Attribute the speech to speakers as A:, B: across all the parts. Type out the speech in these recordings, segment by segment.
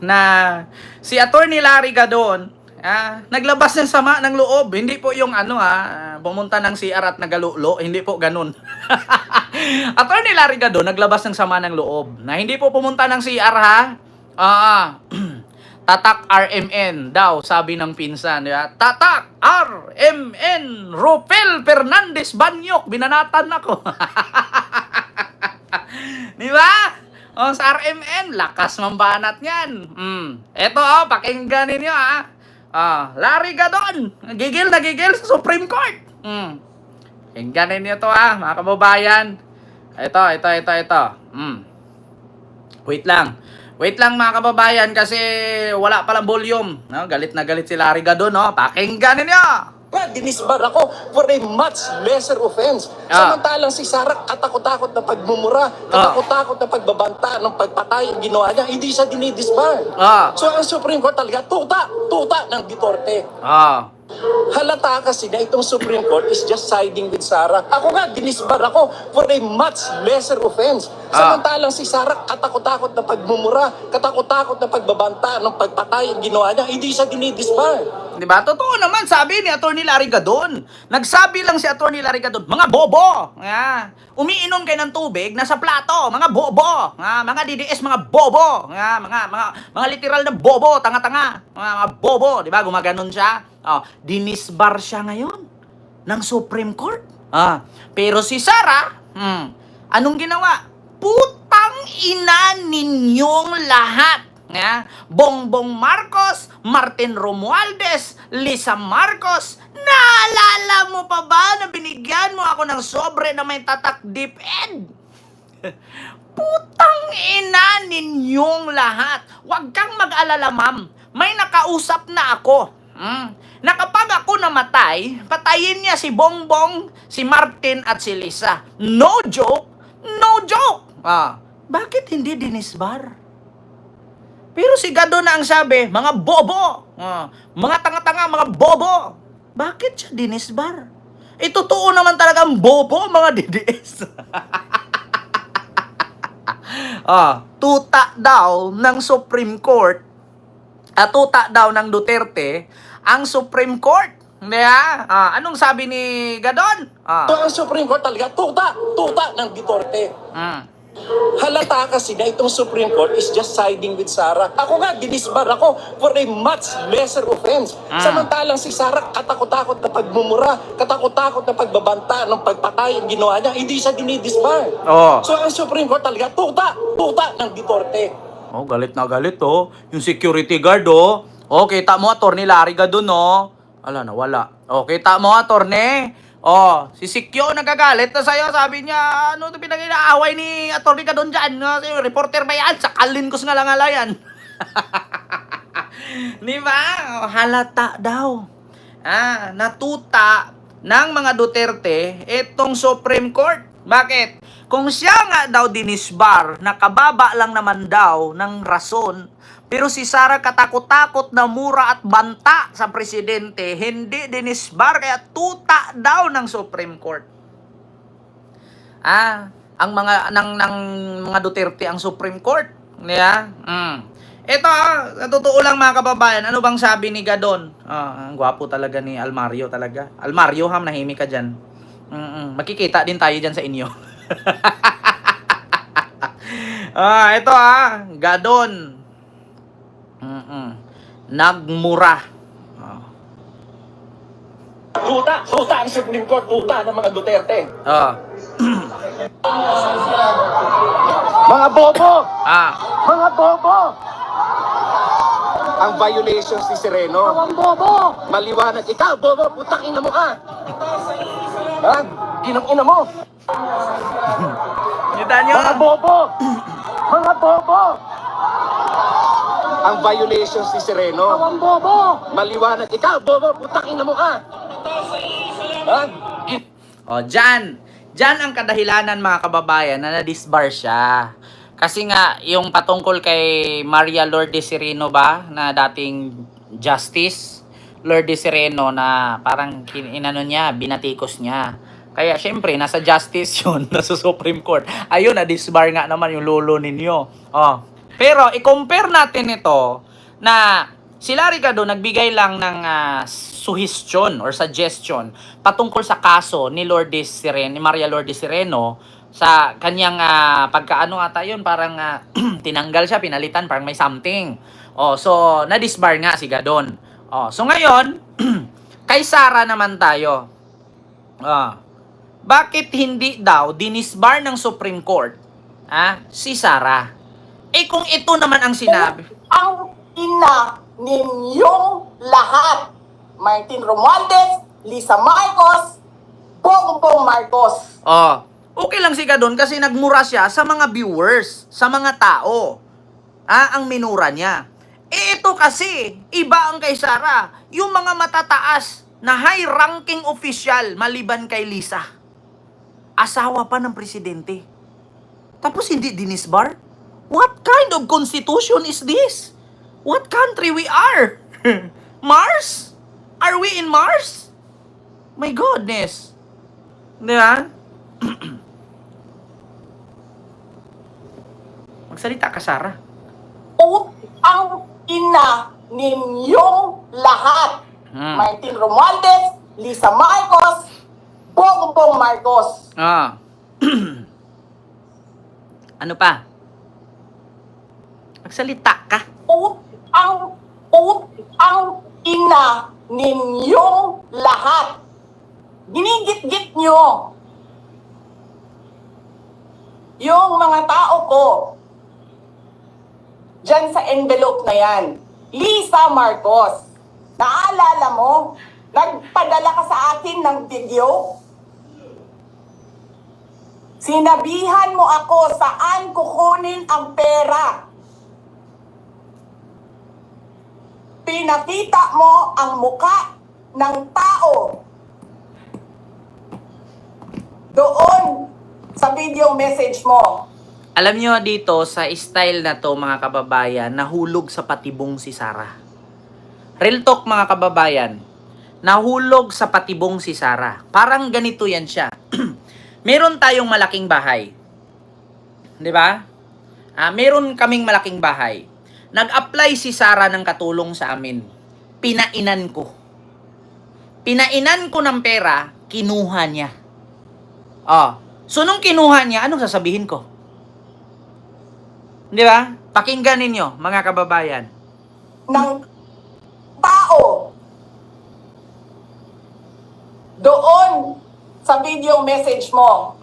A: na si Attorney Larry Gadon naglabas ng sama ng loob. Hindi po yung pumunta ng CR at nagalulo. Hindi po ganun. Attorney Larry Gadon naglabas ng sama ng loob na hindi po pumunta ng CR ha. Tatak RMN daw, sabi ng pinsan. Tatak RMN Rupel Fernandez Banyok. Binanatan ako. Di ba? Sa RMN, lakas mambanat yan. Eto pakinggan ninyo Larry Gadon, gigil na gigil sa Supreme Court. Pakinggan ninyo to mga kababayan. Ito. Wait lang mga kababayan kasi wala palang volume. Galit na galit si Larry Gadon. Pakinggan ninyo.
B: Dinisbar ako for a much lesser offense. Samantalang si Sara katakot-takot na pagmumura, katakot-takot na pagbabanta ng pagpatay ang ginawa niya, hindi siya dinidisbar. So ang Supreme Court talaga, tuta ng Duterte. Halata kasi na itong Supreme Court is just siding with Sara. Ako nga, dinisbar ako for a much lesser offense. Samantalang si Sara katakot-takot na pagmumura, katakot-takot na pagbabanta ng pagpatay ang ginawa niya, hindi siya dinidisbar.
A: Diba? Totoo naman, sabi ni Attorney Larry Gadon. Nagsabi lang si Attorney Larry Gadon, mga bobo! Umiinom kayo ng tubig nasa plato, mga bobo! Mga DDS, mga bobo! Mga literal na bobo, tanga-tanga! Mga bobo, diba? Gumaganon siya. Dinisbar siya ngayon ng Supreme Court. Pero si Sara, anong ginawa? Putang ina ninyong lahat! Bongbong Marcos, Martin Romualdez, Lisa Marcos, naalala mo pa ba na binigyan mo ako ng sobre na may tatak DepEd? Putang ina ninyong lahat. Huwag kang mag-alala, ma'am. May nakausap na ako. Na kapag ako namatay, patayin niya si Bongbong, si Martin at si Lisa. No joke? No joke! Bakit hindi dinisbar? Pero si Gadon na ang sabi, mga bobo, mga tanga-tanga, mga bobo. Bakit siya dinisbar? Totoo naman talagang bobo, mga DDS. Tuta daw ng Supreme Court, tuta daw ng Duterte, ang Supreme Court. Anong sabi ni Gadon?
B: So ang Supreme Court talaga, tuta ng Duterte. Halata kasi na itong Supreme Court is just siding with Sara. Ako nga, dinisbar ako for a much lesser offense. Samantalang si Sara katakot-takot na pagmumura, katakot-takot na pagbabanta ng pagpatay ang ginawa niya, hindi siya dinidisbar. So ang Supreme Court talaga, tuta ng Duterte.
A: Galit na galit yung security guard kita mo Attorney Larry Gadon ala na wala. Kita mo Attorney si Sikyo nagagalit na sa'yo. Sabi niya, ano ito pinag-inaaway ni Atty. Gadon dyan? Reporter ba yan? Sakalin ko sa ngalangalay yan. Di ba? Halata daw. Natuta ng mga Duterte itong Supreme Court. Bakit? Kung siya nga daw dinisbar, nakababa lang naman daw ng rason, pero si Sara katakot-takot na mura at banta sa presidente, hindi dinisbar, kaya tuta daw ng Supreme Court. Ang mga ng mga Duterte ang Supreme Court. Ito sa totoo lang mga kababayan, ano bang sabi ni Gadon? Ang gwapo talaga ni Almario talaga. Almario, nahimik ka dyan. Makikita din tayo dyan sa inyo. Ito Gadon. Nagmura.
B: Tuta ang Supreme Court, tuta ng mga Duterte. Mga bobo! Mga bobo! Ang violations ni Sereno. Ang bobo! Maliwanag, ikaw bobo, putang ina mo ka! Ginang ina mo!
A: Kita nyo?
B: Mga bobo! Mga bobo! Ang violations ni Sereno. Ang bobo! Maliwanag, ikaw bobo, putang ina mo ka!
A: Diyan ang kadahilanan mga kababayan na nadisbar siya. Kasi nga, yung patungkol kay Maria Lourdes Sereno ba, na dating justice, Lourdes Sereno na parang niya, binatikos niya. Kaya syempre, nasa justice yun, nasa Supreme Court. Ayun, na-disbar nga naman yung lolo ninyo. Pero i-compare natin ito na si Larry Gadon nagbigay lang ng suggestion or suggestion patungkol sa kaso ni Lourdes Sereno, ni Maria Lourdes Sereno sa kanyang pagkaano ata yun, parang tinanggal siya, pinalitan, parang may something. Oh, so na-disbar nga si Gadon. Oh, so ngayon, kay Sara naman tayo. Bakit hindi daw dinisbar ng Supreme Court si Sara? Eh kung ito naman ang sinabi.
C: Ang ina ninyong lahat. Martin Romualdez, Lisa Marcos, Bongbong Marcos.
A: Okay lang si Gadon kasi nagmura siya sa mga viewers, sa mga tao. Ang minura niya. Eh ito kasi, iba ang kay Sara. Yung mga matataas na high-ranking official maliban kay Lisa. Asawa pa ng presidente. Tapos hindi dinisbar? What kind of constitution is this? What country we are? Mars? Are we in Mars? My goodness. Di ba? Magsalita ka, Sara.
C: Ang ina ninyong lahat. Martin Romualdez, Lisa Marcos, Bongbong Marcos.
A: Ano pa? Magsalita ka.
C: Ang ina ninyong lahat. Ginigit-git nyo yung mga tao ko dyan sa envelope na yan. Lisa Marcos, naalala mo? Nagpadala ka sa akin ng video? Sinabihan mo ako saan kukunin ang pera. Pinakita mo ang muka ng tao doon sa video message mo.
A: Alam nyo dito sa style na to mga kababayan, nahulog sa patibong si Sara. Real talk mga kababayan, nahulog sa patibong si Sara. Parang ganito yan siya. Meron tayong malaking bahay. 'Di ba? Meron kaming malaking bahay. Nag-apply si Sara ng katulong sa amin. Pinainan ko. Pinainan ko ng pera, kinuha niya. So nung kinuha niya, anong sasabihin ko? 'Di ba? Pakinggan ninyo, mga kababayan.
C: Ng tao doon sa video message mo.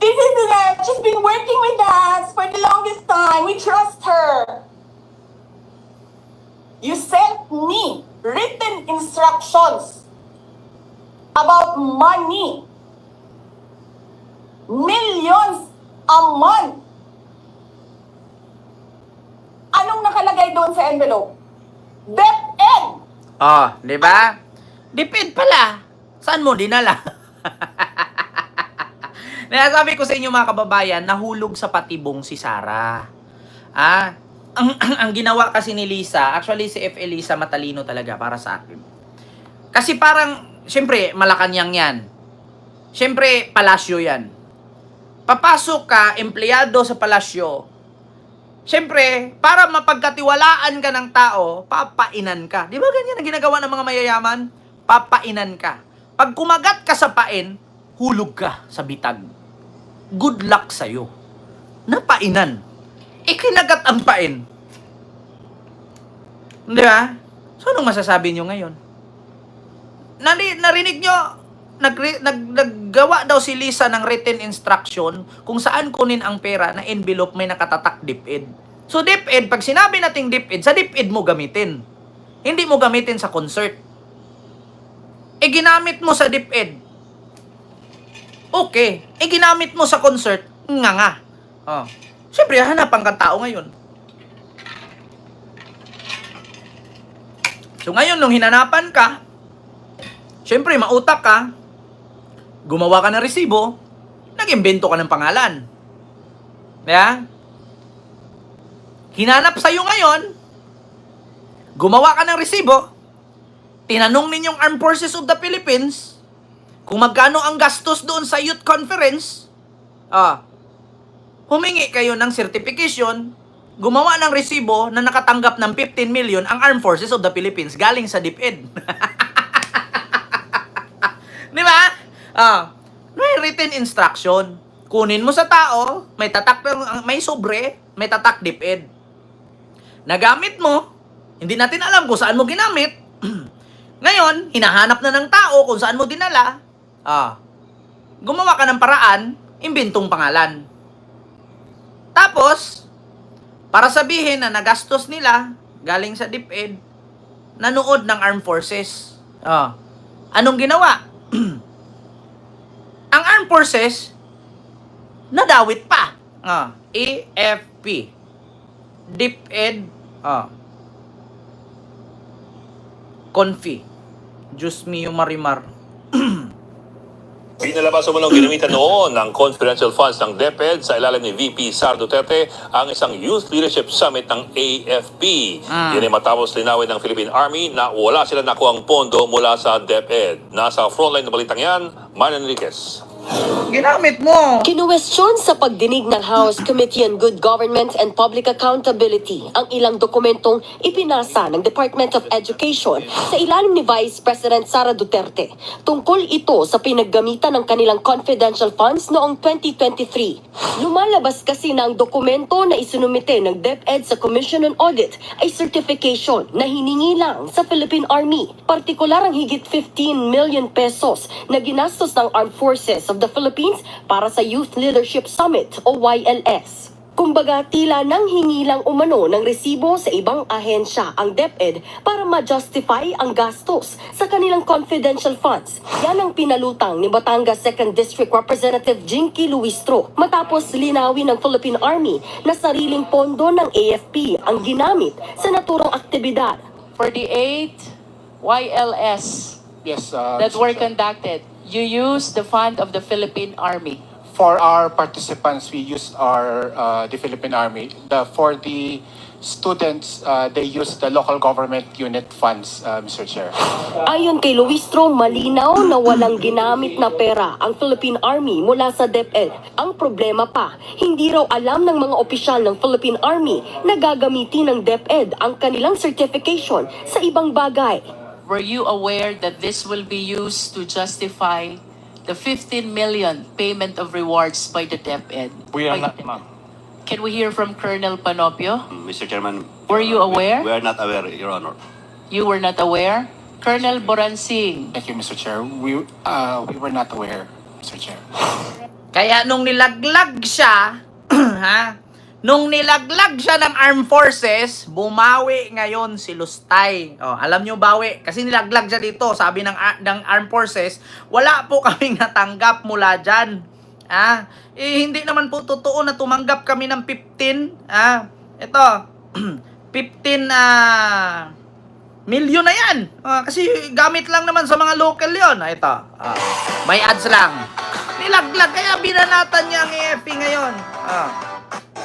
C: This is her. She's been working with us for the longest time. We trust her. You sent me written instructions about money. Millions a month. Anong nakalagay doon sa envelope? DepEd.
A: Di ba? DepEd pala. Saan mo dinala? Sabi ko sa inyo mga kababayan, nahulog sa patibong si Sara. Ang ginawa kasi ni Lisa, actually si F. Elisa matalino talaga para sa akin. Kasi parang, syempre, Malacanang yan. Syempre, palasyo yan. Papasok ka, empleyado sa palasyo. Syempre, para mapagkatiwalaan ka ng tao, papainan ka. Di ba ganyan ang ginagawa ng mga mayayaman? Papainan ka. Pag kumagat ka sa pain, hulog ka sa bitag. Good luck sa'yo. Napainan. Ikinagat ang pain. Di ba? So, anong masasabi nyo ngayon? Narinig nyo, naggawa daw si Lisa ng written instruction kung saan kunin ang pera na envelope may nakatatak DepEd. So, DepEd, pag sinabi nating DepEd, sa DepEd mo gamitin. Hindi mo gamitin sa concert. Ginamit mo sa DepEd. Okay. Ginamit mo sa concert, nga. Siyempre, hanapan kang tao ngayon. So, ngayon, nung hinanapan ka, siyempre, mautak ka, gumawa ka ng resibo, nag-imbento ka ng pangalan. Yeah? Hinanap sa'yo ngayon, gumawa ka ng resibo, tinanong ninyong Armed Forces of the Philippines, kung magkano ang gastos doon sa youth conference, Humingi kayo ng certification, gumawa ng resibo na nakatanggap ng 15 million ang Armed Forces of the Philippines galing sa DepEd. Di ba? May written instruction. Kunin mo sa tao, may tatak, may sobre, may tatak DepEd. Nagamit mo, hindi natin alam kung saan mo ginamit. Ngayon, hinahanap na ng tao kung saan mo dinala. Gumawa ka ng paraan, imbentong pangalan. Tapos, para sabihin na nagastos nila, galing sa DepEd, nanood ng Armed Forces. Anong ginawa? Ang Armed Forces, nadawit pa. AFP. DepEd. Confi. Diyos mio marimar.
D: Pinalabas mo nung ginamitan noon ng confidential funds ng DepEd sa ilalim ni VP Sara Duterte ang isang Youth Leadership Summit ng AFP. Yan ay matapos linawin ng Philippine Army na wala sila nakuhang pondo mula sa DepEd. Nasa frontline na balitang yan, Man Enriquez.
A: Ginamit mo.
E: Kinuwestiyon sa pagdinig ng House Committee on Good Government and Public Accountability ang ilang dokumentong ipinasa ng Department of Education sa ilalim ni Vice President Sara Duterte. Tungkol ito sa pinaggamitan ng kanilang confidential funds noong 2023. Lumalabas kasi na ang dokumento na isinumite ng DepEd sa Commission on Audit ay certification na hiningi lang sa Philippine Army. Partikular ang higit 15 million pesos na ginastos ng Armed Forces of the Philippines para sa Youth Leadership Summit o YLS. Kumbaga, tila nang hingi lang umano ng resibo sa ibang ahensya ang DepEd para ma-justify ang gastos sa kanilang confidential funds. Yan ang pinalutang ni Batangas 2nd District Representative Jinky Luistro matapos linawin ng Philippine Army na sariling pondo ng AFP ang ginamit sa naturang aktibidad.
F: For the 8 YLS that were conducted, you used the fund of the Philippine Army.
G: For our participants, we used the Philippine Army. For the students, they used the local government unit funds, Mr. Chair.
E: Ayon kay Luistro, malinaw na walang ginamit na pera ang Philippine Army mula sa DepEd. Ang problema pa, hindi raw alam ng mga opisyal ng Philippine Army na gagamitin ng DepEd ang kanilang certification sa ibang bagay.
F: Were you aware that this will be used to justify the 15 million payment of rewards by the DepEd?
H: We are not, ma'am.
F: Can we hear from Colonel Panopio?
H: Mr. Chairman.
F: Were you aware?
H: We are not aware, Your Honor.
F: You were not aware? Colonel Boransing.
G: Thank you, Mr. Chair. We were not aware, Mr. Chair.
A: Kaya nung nilaglag siya, nung nilaglag siya ng Armed Forces, bumawi ngayon si Lustay. Alam nyo bawi, kasi nilaglag siya dito, sabi ng Armed Forces, wala po kaming natanggap mula dyan. Hindi naman po totoo na tumanggap kami ng 15. Ito, 15 million na yan. Kasi gamit lang naman sa mga local yon. Ito, may ads lang. Nilaglag, kaya binanatan niya ang AFP ngayon.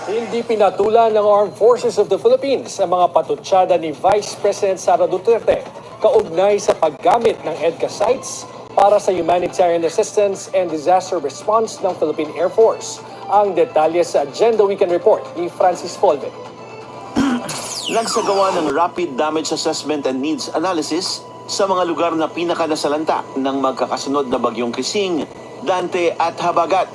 I: Hindi pinatulan ng Armed Forces of the Philippines ang mga patutsada ni Vice President Sara Duterte kaugnay sa paggamit ng EDCA sites para sa humanitarian assistance and disaster response ng Philippine Air Force. Ang detalye sa Agenda Weekend Report ni Francis Folve.
J: Nagsagawa ng rapid damage assessment and needs analysis sa mga lugar na pinakanasalanta ng magkakasunod na bagyong Krising, Dante at Habagat.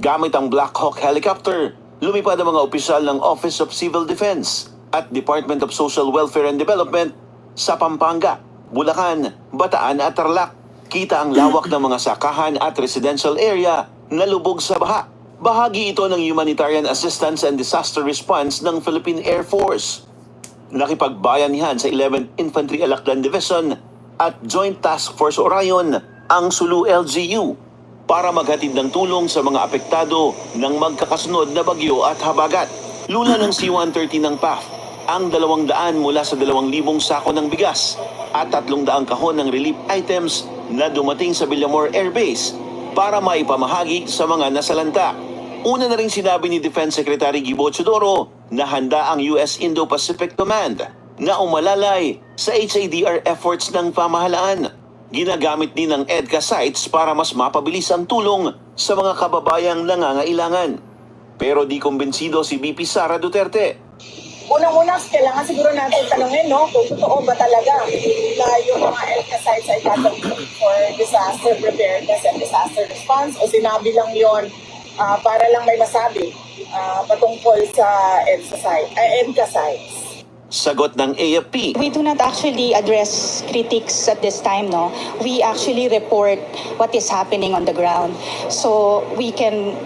J: Gamit ang Black Hawk helicopter, lumipad ang mga opisyal ng Office of Civil Defense at Department of Social Welfare and Development sa Pampanga, Bulacan, Bataan at Tarlac. Kita ang lawak ng mga sakahan at residential area na lubog sa baha. Bahagi ito ng humanitarian assistance and disaster response ng Philippine Air Force. Nakipagbayanihan sa 11th Infantry Alaclan Division at Joint Task Force Orion ang Sulu LGU para maghatid ng tulong sa mga apektado ng magkakasunod na bagyo at habagat. Lula ng C-130 ng PAF ang 200 mula sa 2,000 sako ng bigas at 300 kahon ng relief items na dumating sa Villamor Air Base para maipamahagi sa mga nasalanta. Una na rin sinabi ni Defense Secretary Gibo Chodoro na handa ang US Indo-Pacific Command na umalalay sa HADR efforts ng pamahalaan. Ginagamit din ng EDCA sites para mas mapabilis ang tulong sa mga kababayang nangangailangan. Pero di kumbinsido si VP Sara Duterte.
C: Unang-una, kailangan siguro natin tanungin, no, kung totoo ba talaga na yung mga EDCA sites ay gagawin for disaster preparedness and disaster response o sinabi lang yon para lang may masabi patungkol sa EDCA sites.
J: Sagot ng AFP.
K: We do not actually address critics at this time, no? We actually report what is happening on the ground. So we can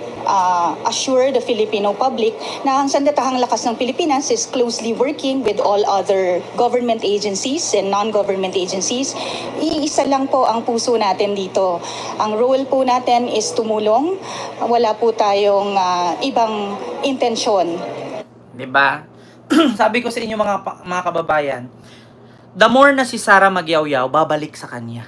K: assure the Filipino public na ang Sandatahang Lakas ng Pilipinas is closely working with all other government agencies and non-government agencies. Iisa lang po ang puso natin dito. Ang role po natin is tumulong. Wala po tayong ibang intensyon.
A: Diba? Sabi ko sa inyo mga kababayan, the more na si Sara magyaw-yaw, babalik sa kanya.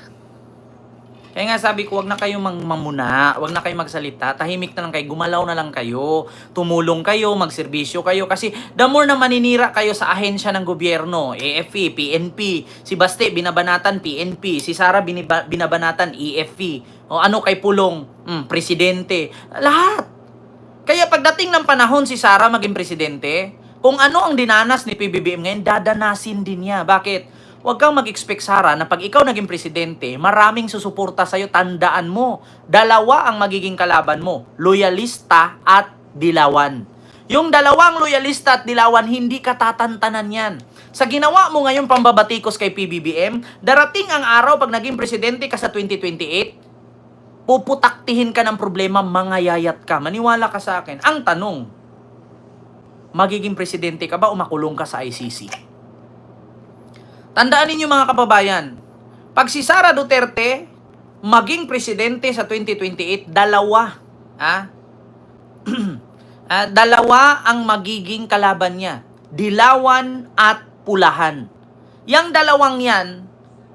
A: Kaya nga sabi ko, wag na kayong mamuna, wag na kayong magsalita, tahimik na lang kayo, gumalaw na lang kayo, tumulong kayo, magserbisyo kayo, kasi the more na maninira kayo sa ahensya ng gobyerno, AFP, PNP, si Baste, binabanatan PNP, si Sara, binabanatan EFP, o ano kay Pulong, presidente, lahat. Kaya pagdating ng panahon si Sara maging presidente, kung ano ang dinanas ni PBBM ngayon, dadanasin din niya. Bakit? Huwag kang mag-expect, Sara, na pag ikaw naging presidente, maraming susuporta sa'yo. Tandaan mo, dalawa ang magiging kalaban mo, loyalista at dilawan. Yung dalawang loyalista at dilawan, hindi ka tatantanan yan. Sa ginawa mo ngayon pambabatikos kay PBBM, darating ang araw pag naging presidente ka sa 2028, puputaktihin ka ng problema, mangayayat ka. Maniwala ka sa akin. Ang tanong, magiging presidente ka ba o makulong ka sa ICC? Tandaan ninyo mga kababayan, pag si Sara Duterte maging presidente sa 2028, dalawa ang magiging kalaban niya. Dilawan at pulahan. Yang dalawang yan,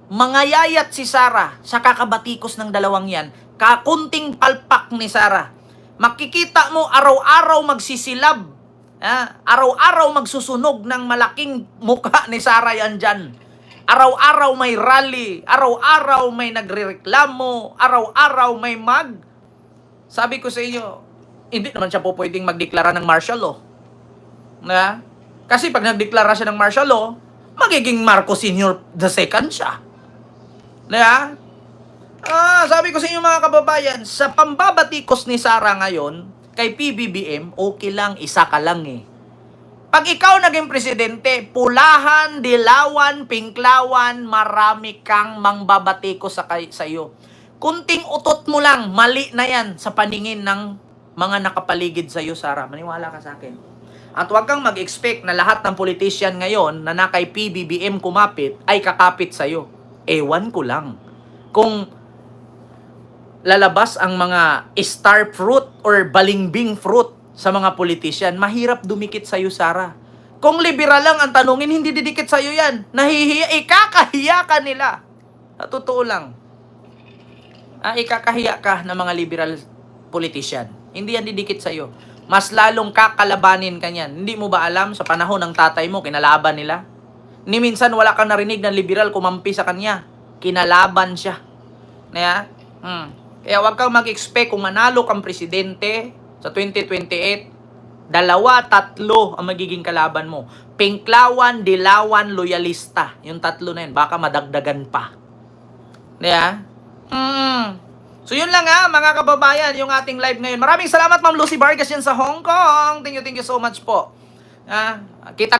A: mangayayat si Sara sa kakabatikos ng dalawang yan, kakunting palpak ni Sara. Makikita mo araw-araw magsisilab. Araw-araw magsusunog ng malaking mukha ni Sara yan dyan. Araw-araw may rally, araw-araw may nagrereklamo, araw-araw may Sabi ko sa inyo, hindi naman siya po pwedeng magdeklara ng martial law. Kasi pag nagdeklara siya ng martial law, magiging Marcos Sr. II siya. Sabi ko sa inyo mga kababayan, sa pambabatikos ni Sara ngayon, kay PBBM, okay lang, isa ka lang eh. Pag ikaw naging presidente, pulahan, dilawan, pinklawan, marami kang mangbabatikos sa iyo. Kunting utot mo lang, mali na yan sa paningin ng mga nakapaligid sa iyo, Sara. Maniwala ka sa akin. At huwag kang mag-expect na lahat ng politician ngayon na kay PBBM kumapit ay kakapit sa iyo. Ewan ko lang. Kung lalabas ang mga star fruit or balimbing fruit sa mga politician, mahirap dumikit sa'yo, Sara. Kung liberal lang ang tanungin, hindi didikit sa'yo yan. Nahihiya, ikakahiya ka nila. Totoo lang. Ikakahiya ka ng mga liberal politician. Hindi yan didikit sa'yo. Mas lalong kakalabanin ka niyan. Hindi mo ba alam, sa panahon ng tatay mo, kinalaban nila? Ni minsan wala kang narinig ng liberal kumampi sa kanya. Kinalaban siya. Kaya huwag kang mag-expect kung manalo kang presidente sa 2028, 2, 3 ang magiging kalaban mo. Pinklawan, dilawan, loyalista. Yung 3 na yun, baka madagdagan pa. So yun lang mga kababayan, yung ating live ngayon. Maraming salamat Ma'am Lucy Vargas yan sa Hong Kong. Thank you so much po. Kita